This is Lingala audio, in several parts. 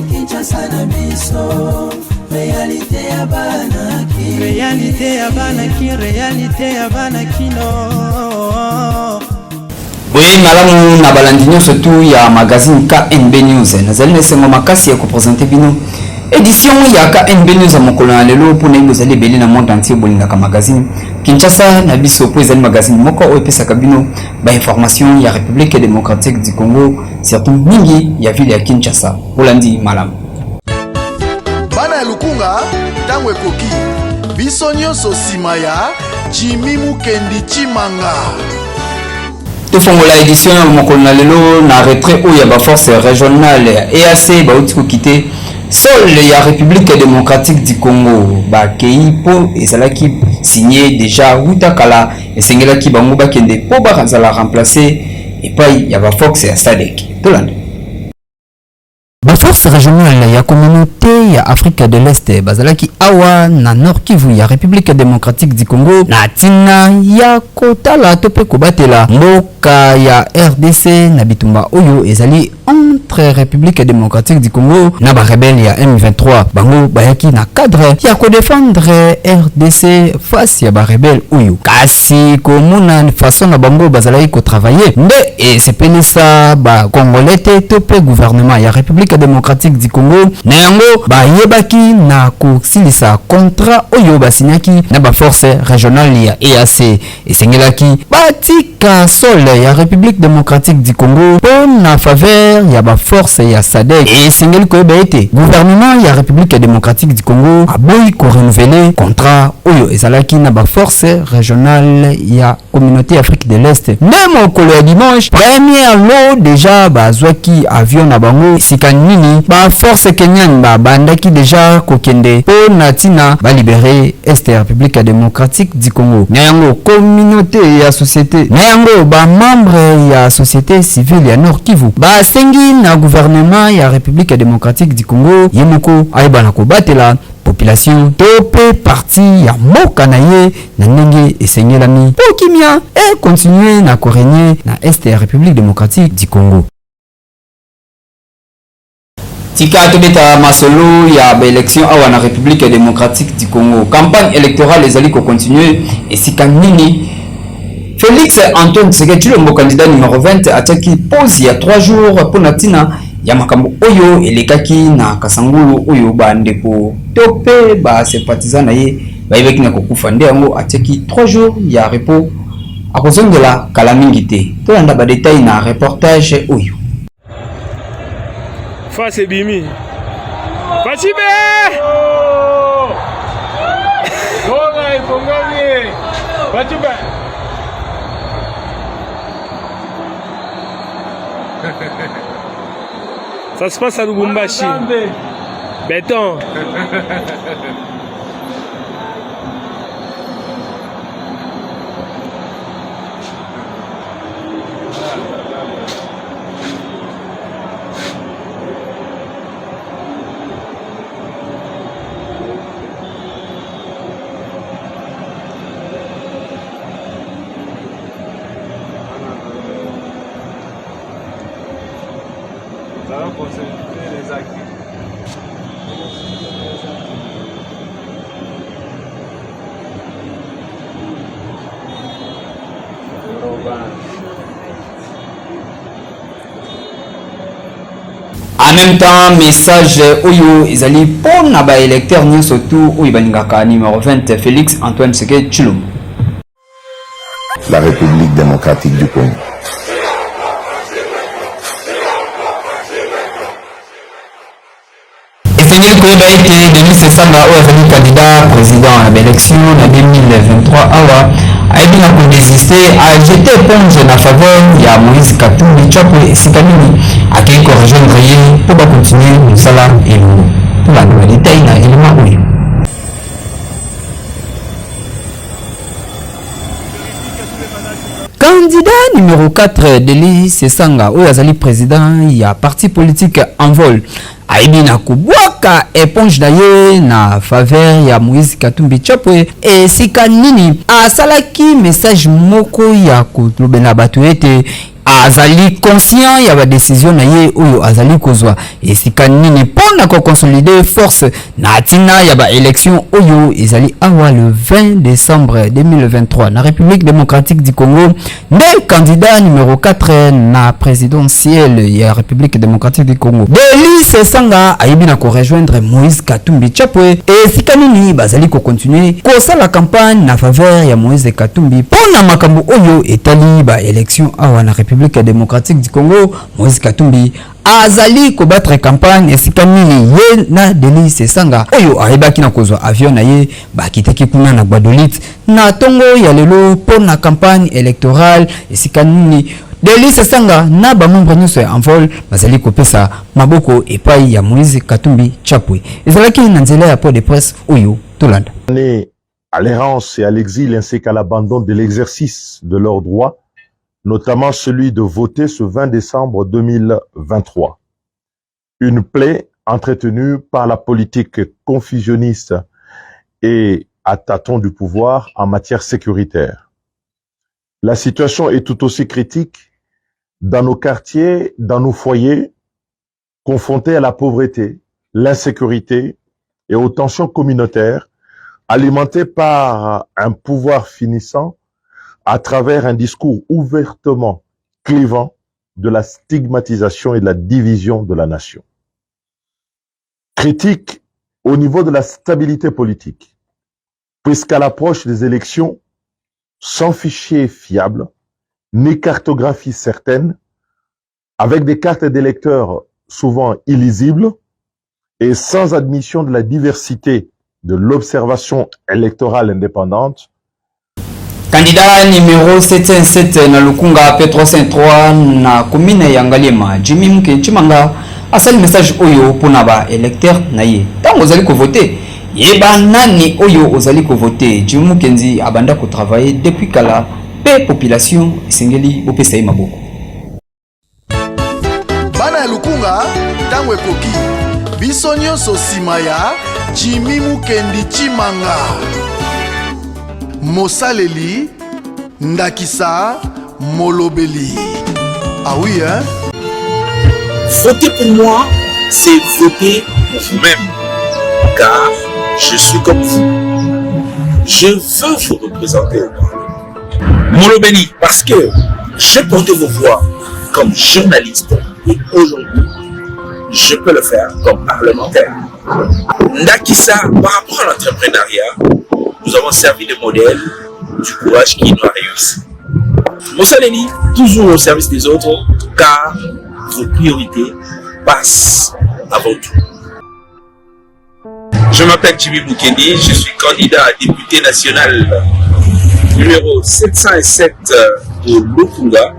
Kinshasa na biso réalité ya banaki réalité ya banakino Oui, malamu na balandinyo surtout ya magazine KNB News. Nazali nesengo makasi ya kupresenter bino édition ya KNB News a mokolo na lelo pour na bozali belé na monde entier bolingaka magazine Kinshasa na biso po ezali magazine moko o epesaka bino ba information ya République démocratique du Congo surtout mingi ya ville ya Kinshasa. Olandi malamu bana ya lukunga tango ekoki biso nyonso sima ya Jimmy Mukendi Chimanga tofongola édition ya mokolo na lelo na retrait oyo ya ba force régionale EAC bauti ko quitter sol ya République démocratique du Congo ba kei po ezalaki signé déjà utakala esengelaki bango bakende po bazala remplacer epai ya ba force ya SADC tolanda ba force régionale ya communauté ya Afrique de l'Est bazalaki awa na Nord Kivu ya République démocratique du Congo na tina ya kotala to pe kobatela mboka ya RDC na bitumba oyo ezali entre République démocratique du Congo na ba rebelle ya M23 bango bayaki na cadre ya ko défendre RDC face ya ba rebelle oyo kasi komona façon na bango bazalaki ko travailler nde et sepelisa ba congolais to pe gouvernement ya République démocratique du Congo na yango ba yebaki na kosilisa contrat oyo basinyaki na ba force régionale ya EAC esengelaki batika sol ya République démocratique du Congo pour na faveur ya ba force ya SADC et singeli ko ete gouvernement ya République démocratique du Congo aboyi ko renouveler contrat oyo ezalaki na ba force régionale ya communauté Afrique de l'Est même au kolo ya dimanche première lot déjà bazwaki avion na bango sikanini ba force kenyan ba bandaki déjà kokende po natina ba libérer Est République démocratique du Congo nyango communauté ya société nyango ba membre ya société civile ya Nord Kivu ba sengi na gouvernement ya République démocratique du Congo yemoko ayebana ko batela population topé parti ya mboka na ye na ndenge esengelami po kimia et continuer na korégner na Est République démocratique du Congo. Tika tobeta masolo ya ba élection awa na République démocratique du Congo. Campagne électorale ezali ko continuer et sikanini Félix Antoine Tshisekedi le candidat numéro 20 ataki pause ya 3 jours pour natina ya makambo oyo elekaki na Kasangulu oyo bandeko tope ba sympathisant na ye bayebaki na kokufa nde yango ataki 3 jours ya repos akozongela kala mingi te tolanda ba détail na reportage oyo face bimi Fasibe Gonga ifongami Fasibe Ça se passe à Lubumbashi. Béton. En même temps, message oyo ezali pour na ba électeur ni surtout oyo balingaka numéro 20 Félix Antoine Tshisekedi Tshilombo. La République démocratique du Congo. Esengeli koyeba ete Denis Sesanga oyo azali candidat président à l'élection en 2023 awa ayebi na kodésiste a jeté éponge na faveur ya Moïse Katumbi Tshwapo esika nini akei korejoindre ye mpo bakontinue mosala elongo tolanda badetail na elema oyo. Candidat numéro 4 Denis Sesanga oyo azali président ya parti politique en vol aibi na kubwaka éponge na ye na faveur ya Moïse Katumbi Chapwe esika nini asalaki message moko ya kolobela bato ete azali conscient ya ba décision na ye oyo azali kozwa esika nini pona ko consolider force na tina ya ba élection oyo ezali awa le 20 décembre 2023 na République démocratique du Congo le candidat numéro 4 na présidentielle ya République démocratique du Congo Delis Sanga aibi na ko rejoindre Moïse Katumbi Chapwe esika nini bazali ko continuer ko sala campagne na faveur ya Moïse Katumbi pona makambo oyo etali ba élection awa na République démocratique du Congo. Moïse Katumbi azali ko battre campagne esika nini ye na Delis Sanga oyo aibaki na kozwa avion na ye bakitaki kuna na Guadeloupe na tongo ya lelo pona campagne électorale esika nini Delis Sanga na ba membre nyonso ya envol bazali kopesa maboko epai ya Moïse Katumbi Chapwe ezalaki na nzela ya port de presse oyo tolanda à l'errance et à l'exil ainsi qu'à l'abandon de l'exercice de leurs droits, notamment celui de voter ce 20 décembre 2023. Une plaie entretenue par la politique confusionniste et à tâtons du pouvoir en matière sécuritaire. La situation est tout aussi critique dans nos quartiers, dans nos foyers, confrontés à la pauvreté, l'insécurité et aux tensions communautaires, alimentées par un pouvoir finissant à travers un discours ouvertement clivant de la stigmatisation et de la division de la nation. Critique au niveau de la stabilité politique, puisqu'à l'approche des élections, sans fichier fiable, ni cartographie certaine, avec des cartes d'électeurs souvent illisibles et sans admission de la diversité de l'observation électorale indépendante, Candidat numéro 707 na Lukunga P303 na commune ya Ngalema Jimmy Mukechimanga asali message oyo pona ba électeur na ye tango ozali ko voter yeba nani oyo ozali ko voter Jimmy Mukenzi abanda ko travailler depuis kala pe population esengeli opesa maboko bana ya Lukunga tango ekoki biso nyonso sima ya Jimmy Mukechimanga Mosaleli, Ndakisa, Molobeli. Ah oui, hein? Voter pour moi, c'est voter pour vous-même. Car je suis comme vous. Je veux vous représenter au Parlement. Molobeli, parce que j'ai porté vos voix comme journaliste et aujourd'hui, je peux le faire comme parlementaire. Ndakisa, par rapport à l'entrepreneuriat, nous avons servi de modèle du courage qui nous a réussi. Moussaleni, toujours au service des autres, car vos priorités passent avant tout. Je m'appelle Jimmy Mukendi, je suis candidat à député national numéro 707 au Lukunga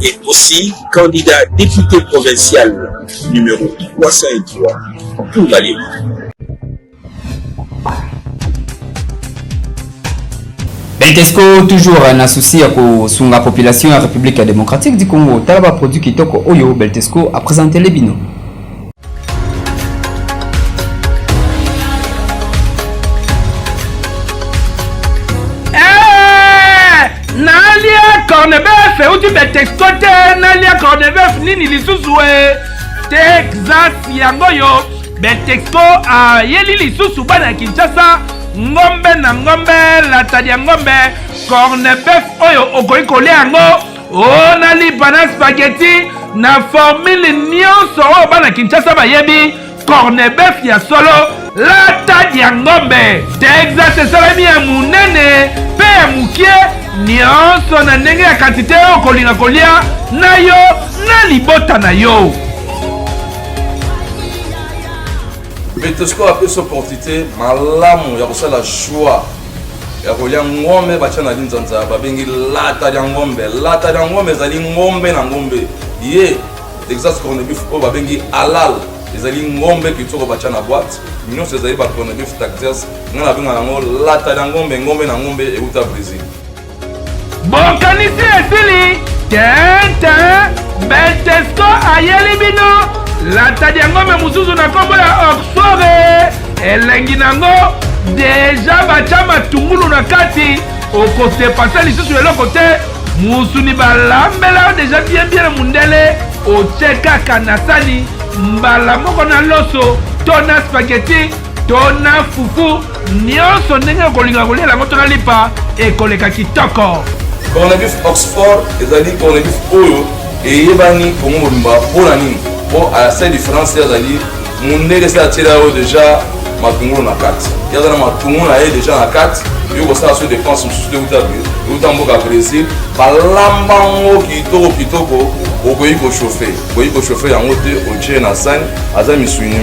et aussi candidat député provincial numéro 303 pour la Lima. Beltesco toujours un associé à la population de la République démocratique du Congo. Talaba produit Kitoko Oyo Beltesco a présenté les binos. Nalia Cornebef ou du Beltesco Nalia Cornebef nini lisusuwe Texas yangoyo Beltesco a yeli lisusu bana Kinshasa ngombe na ngombe latadi ya ngombe cornebef oyo okoki kolia yango ona lipa na spaghetti na formule nyonso oyo bana Kinshasa bayebi cornebef ya solo latadi ya ngombe Texas esalami ya munene pe ya mukie nyonso na ndenge ya kantite oyo kolinga kolia na yo na libota na yo. Beltesco a fait son opportunité, malamu ya kusala joie ya kolia ngombe bacha na linzanza babengi lata ya ngombe zali ngombe na ngombe ye Texas corned-beef o babengi halal ezali ngombe kitoko bacha na boîte mignon ezali ba corned-beef Texas ngala benga nango lata ya ngombe na ngombe euta Brésil bokanisi esili tente Beltesco ayeli bino latadi yango me mosusu na kombo ya oxfore elengi nango deja batya matungulu na kati okosepasa lisusu eloko te musuni balambela deja bien mundele otie kaka na sani mbala moko na loso to na spaghetti to na fufu nyonso ndenge okolinga kolia yango to na lipa ekoleka kitoko. corned beef Oxford ezali corned beef oyo eyebani kongo mobimba mpona nini po a sa différence ezali mundele se atira oyo deja matungulu na kati yaza na matungulu na ye deja na kati yo kosala so dépense mosusu te euta mboka Brésil balamba ngo kitoko okoki kochauffe yango te otie na sani aza misuni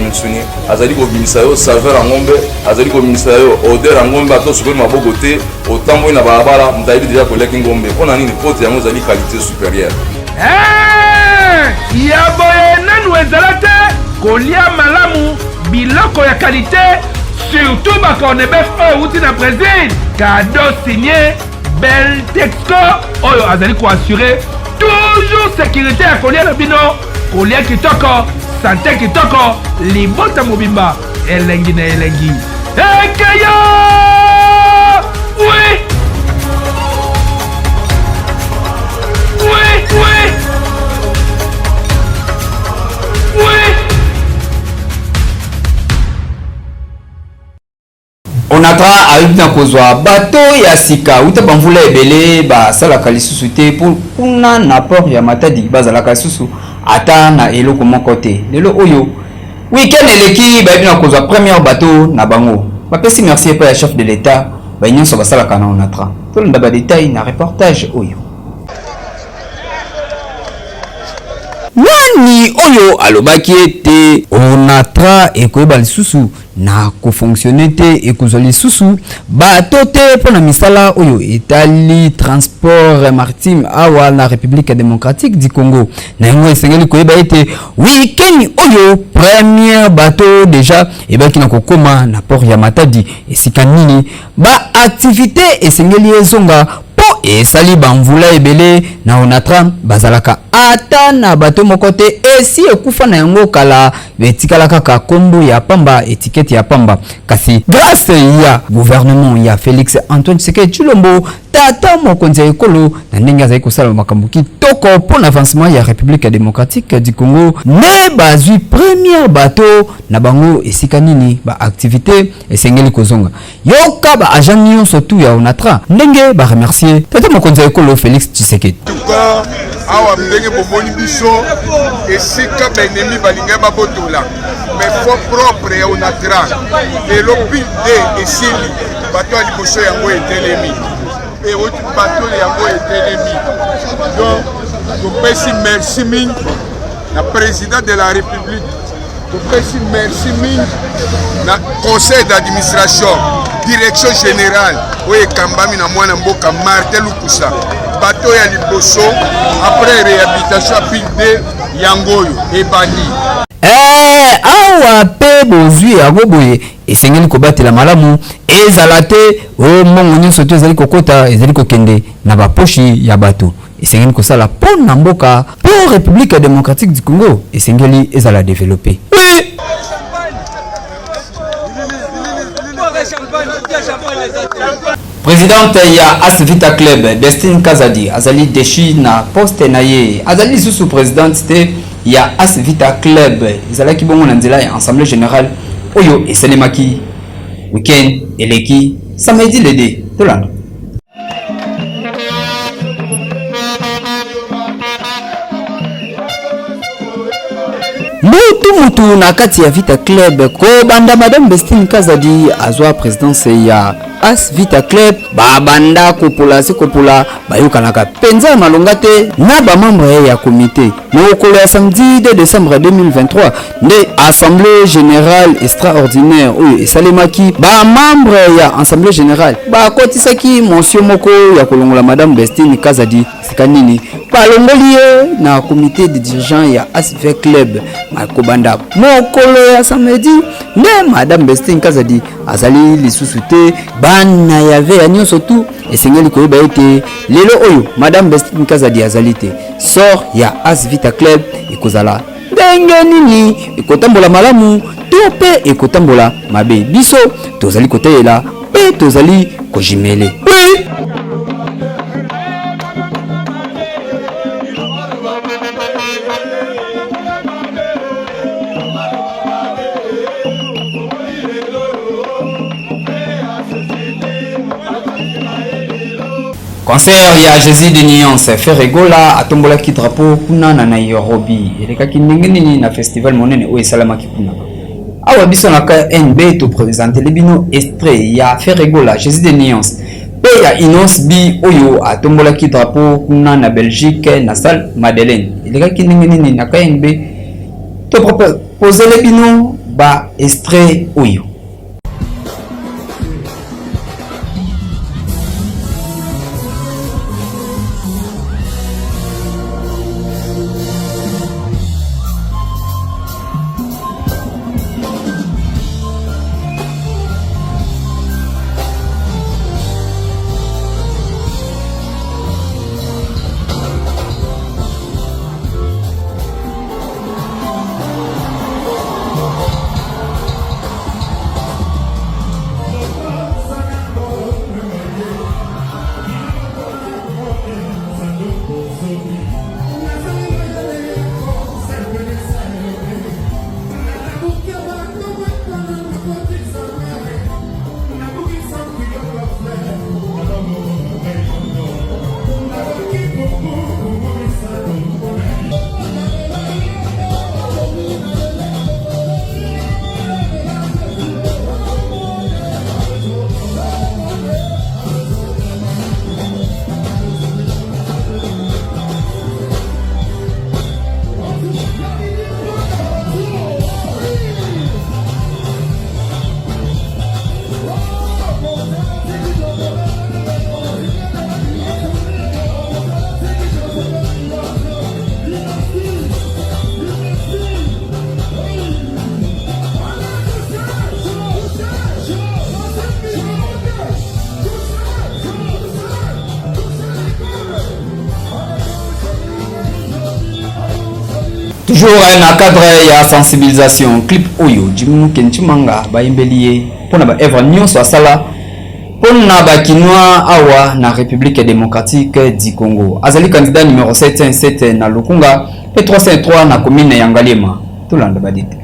azali kobimisa yo saveur ya ngombe azali kobimisa yo odeur ya ngombe ata osukoli maboko te otamboli na balabala moto ayebi deja koleki ngombe mpona nini pote yango ezali qualité supérieure. Ya boye nanu ezala te kolia malamu biloko ya qualité surtout bacorned beef oyo uti na Brésil cadeau signé Beltexco oyo azali koassure toujours sécurité ya kolia na bino kolia kitoko santé kitoko libota mobimba elengi na elengi ekeyo oui onatra ayubi na kozwa bato ya sika uta bamvula ebele basalaka lisusu te pour kuna na port ya Matadi bazalaka lisusu ata na eloko moko te lelo oyo weekend eleki bayebi na kozwa première bato na bango bapesi merci epai ya chef de l'état banyonso basalaka na onatra tolanda badetail na reportage oyo. Nani oyo alobaki ete onatra ekoyeba lisusu na kofonctionne te ekozwa lisusu bato te mpona misala oyo etali transport maritime awa na République démocratique du Congo na yango esengeli koyeba ete weekend oyo première bato deja ebaki na kokoma na port ya Matadi esika nini ba activité esengeli ezonga po esali bamvula ebele na onatra bazalaka ata na bato moko te esi ekufa na yango kala betikala kaka kombo ya pamba etikete ya pamba kasi grâce ya gouvernement ya Félix Antoine Tshisekedi Tshilombo tata mokonzi ya ekolo na ndenge azali kosala makambo kitoko mpona avancement ya République démocratique du Congo ne bazwi première bato na bango esika nini ba activité esengeli kozonga yoka ba agent nyonso tu ya onatra ndenge ba remercier tata mokonzi ya ekolo Félix Tshisekedi. Awa ndenge bomoni biso esika benemi balinga babotola mais fo propre ya onatra lelo pide esili bato ya liboso yango etelemi e oti bato yango etelemi donc topesi merci mingi na président de la république topesi merci mingi na conseil d'administration direction générale oyo ekambami na mwana mboka Martin Lukusa bato ya liboso après réhabilitation à pilde yangoyo ebani awa pe bozwi yango boye esengeli kobatela malamu ezala te o mongo nyonso to ezali kokota ezali kokende na baposhi ya bato esengeli kosala mpona mboka po République démocratique du Congo esengeli ezala développé. Présidente ya As Vita Club Destine Kazadi azali deshi na poste na ye azali sous présidente te ya As Vita Club ezalaki bongo na nzela ya assemblée générale oyo esalemaki weekend eleki samedi le 2 tolanda. mutu na kati ya Vita Club ko banda madame Destine Kazadi azwa présidence ya As Vita Club babanda kopola bayokanaka penza malonga te na ba membre ya comité mokolo ya samedi 2 décembre 2023 nde assemblée générale extraordinaire oyo esalemaki ba membre ya assemblée générale bakotisaki motion moko ya kolongola madame Destine Kazadi sikanini balongoli ye na comité de dirigeants ya As Vita Club makobanda mokolo ya samedi nde madame Destine Kazadi azali lisusu te bana ya ve ya nyonso tu esengeli koyeba ete lelo oyo madame Destine Kazadi azali te sort ya As Vita Club ekozala ndenge nini ekotambola malamu to pe ekotambola mabe. Biso tozali koteyela pe tozali kojimele. Oui. Concert ya Jésus de Nuance Ferregola atombolaki drapeau kuna na Nairobi elekaki ndenge nini na festival monene oyo esalamaki kuna. Awa biso na KNB to présenter lebino extrait ya Ferregola Jésus de Nuance pe ya Innocence bi oyo atombolaki drapeau kuna na Belgique na salle Madeleine elekaki ndenge nini na KNB to proposer lebino ba extrait oyo. Toujours na cadre ya sensibilisation clip oyo Jimmy Kenchimanga bayimbeliye pona ba Eva nyonso asala pona ba kinwa awa na République démocratique du Congo. Azali candidat numéro 717 na Lukunga et 303 na commune ya Ngaliema. Tolanda badite.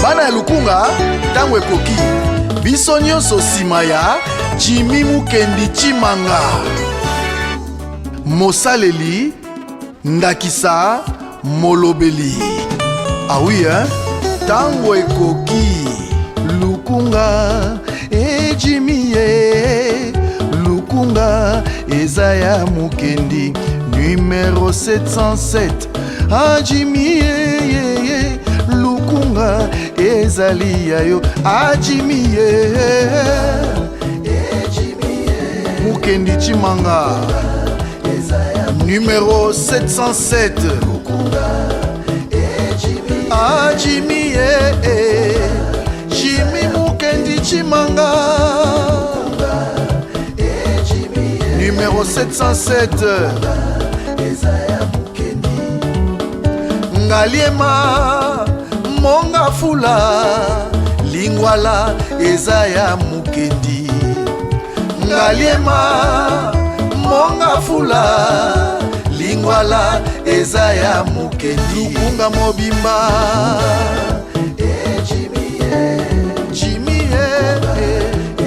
Bana ya Lukunga tango ekoki biso nyonso sima ya Jimmy Kenchimanga Mosaleli Ndakisa Molobeli. Ah oui, hein? Tango ekoki Lukunga e Jimmy Lukunga Ezaya Mukendi numéro 707. Ah Jimmy Lukunga ezali yayo. Ah Jimmy Mukendi Chimanga numéro 707. Ah Jimmy Jimmy Mukendi Chimanga numéro 707. Ngaliema Monga Fula Lingwala Ezaya Mukendi. Ngaliema Monga Fula Lingwala Ezaya Mukendi. Lukunga Mobimba Jimmy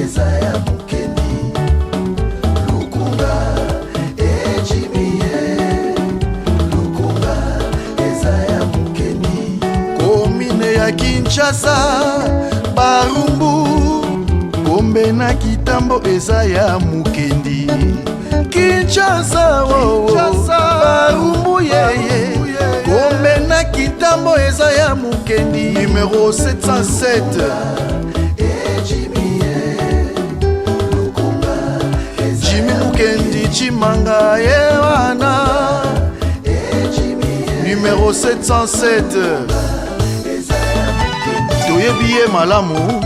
Ezaya Mukendi. Lukunga Jimmy Lukunga Ezaya Mukendi. Komine ya Kinshasa Barumbu Kombe na Kitambo Ezaya Mukendi. Kinshasa Barumbu yeye Kombe na Kitambo Ezaya Mukendi numéro 707. Jimmy Mukendi Chimanga Yewana numéro 707. Toyebi ye malamu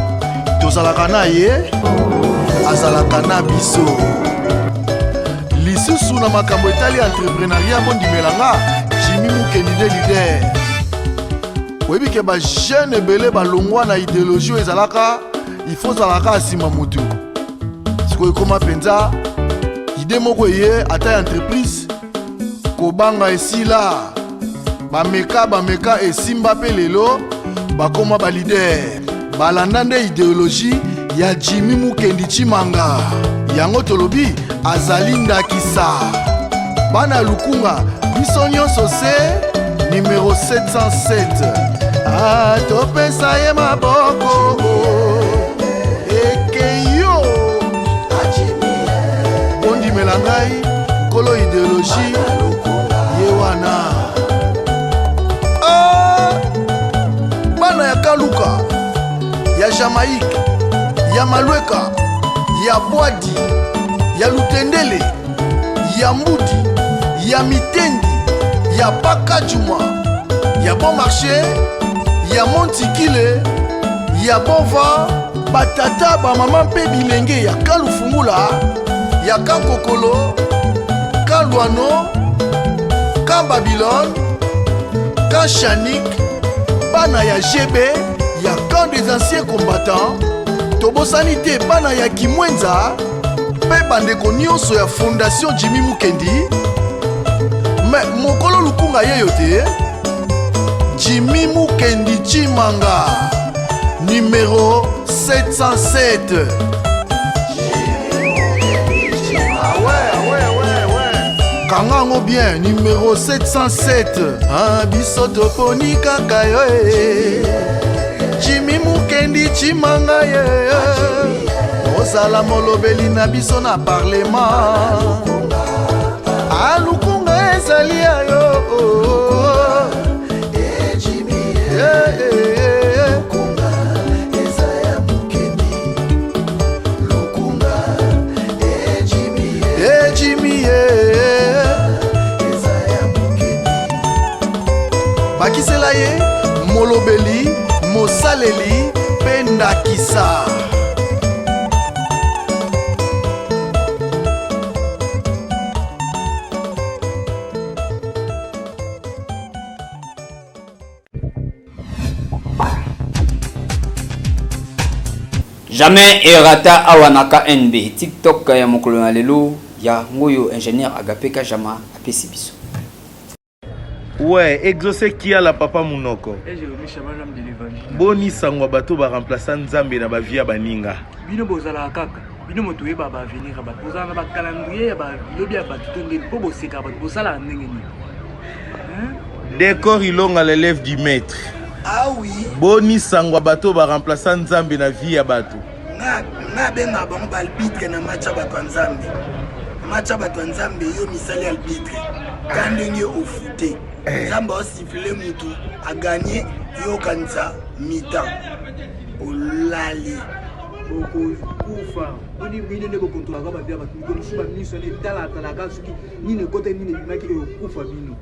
tozalaka na ye azalaka na biso lisusu na makambo etali entrepreneuria bondimelanga Jimmy Mukendi de leader. Oui, que ba jeune belé ba longwa na idéologie ezalaka, il faut zalaka asima mutu. Siko koma penza, idée moko ye ata entreprise kobanga esila. Ba meka esimba pe lelo bakoma ba leader. Balanda nde idéologie ya Jimmy Mukendi Chimanga. Yango tolobi azali ndakisa. Bana lukunga biso nyonso se numéro 707. Topesa ye maboko ekeyo ondimela ngai kolo idéologie ye wana. Bana ya Kaluka, ya Jamaïque, ya Malweka, ya Bwadi, ya Lutendele, ya Mbudi, ya Mitendi, ya Pakajuma, ya Bon Marché, ya Montikile, ya Bova, batata ba mama mpe bilenge ya Kalufungula, ya Kankokolo, Kalwano, Babylone, Chanik, bana ya GB, ya camp des anciens combattants, Tobosanité bana ya Kimwenza, pe bandeko nyonso ya fondation Jimmy Mukendi. Mais mokolo lukunga yeyo te, Jimmy Mukendi Chimanga, numéro 707. Kangango bien, numéro 707. Bisoto poni kaka yo Jimmy Mukendi Chimanga ye. Osala molobeli na biso na parlement. Alukunga ezali ayo. Jimmy Lukunga ezaya Mukendi. Lukunga Jimmy Jimmy bakisela ye molobeli mosaleli pendakisa. Jamais erata awanaka NB TikTok ya mokolo na lelo ya ngoyo ingénieur Agapeka Jama apesi biso. Ouais, exaucé qui a la papa Munoko. Boni sangwa bato ba remplaçant Nzambe na ba via baninga. Bino bozala kaka. Bino motoye ba venir ba bozala ba calendrier ba lobi ba tutonde po boseka ba bosala ndenge ni. Décor ilonga l'élève du maître. Ah oui. Boni sangwa bato ba remplaçant Nzambe na via bato. Na benga bon balbitre na matcha bato Nzambe. Matcha bato Nzambe yo misali albitre. Kandenge au footé. Nzambe a sifflé mutu a gagné yo kanza mi-temps. Olali. Boko kufa. Boni bine ne boko to ba bia ba ko suba ni so ne tala ka suki ni ne kote ni ne maki kufa bino.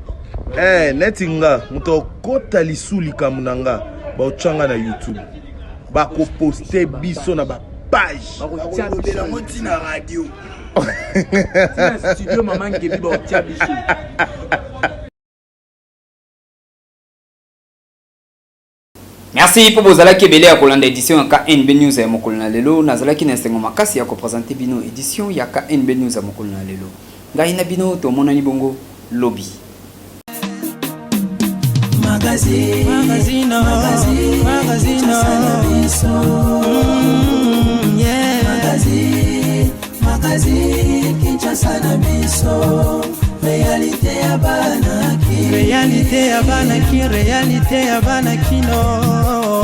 Netinga muto kota lisuli kamunanga ba ochanga na YouTube. Ba ko poster biso na ba page. Ba ko tia de la moti na radio. Tina studio maman ke bi ba tia biso. Merci pour vos alaki belé à kolanda édition ya KNB News ya mokolo na lelo nazalaki na sengo makasi ya ko présenter bino édition ya KNB News ya mokolo na lelo ngai na bino to monani bongo lobby magazine Kinshasa na biso réalité ya banaki réalité ya banaki kino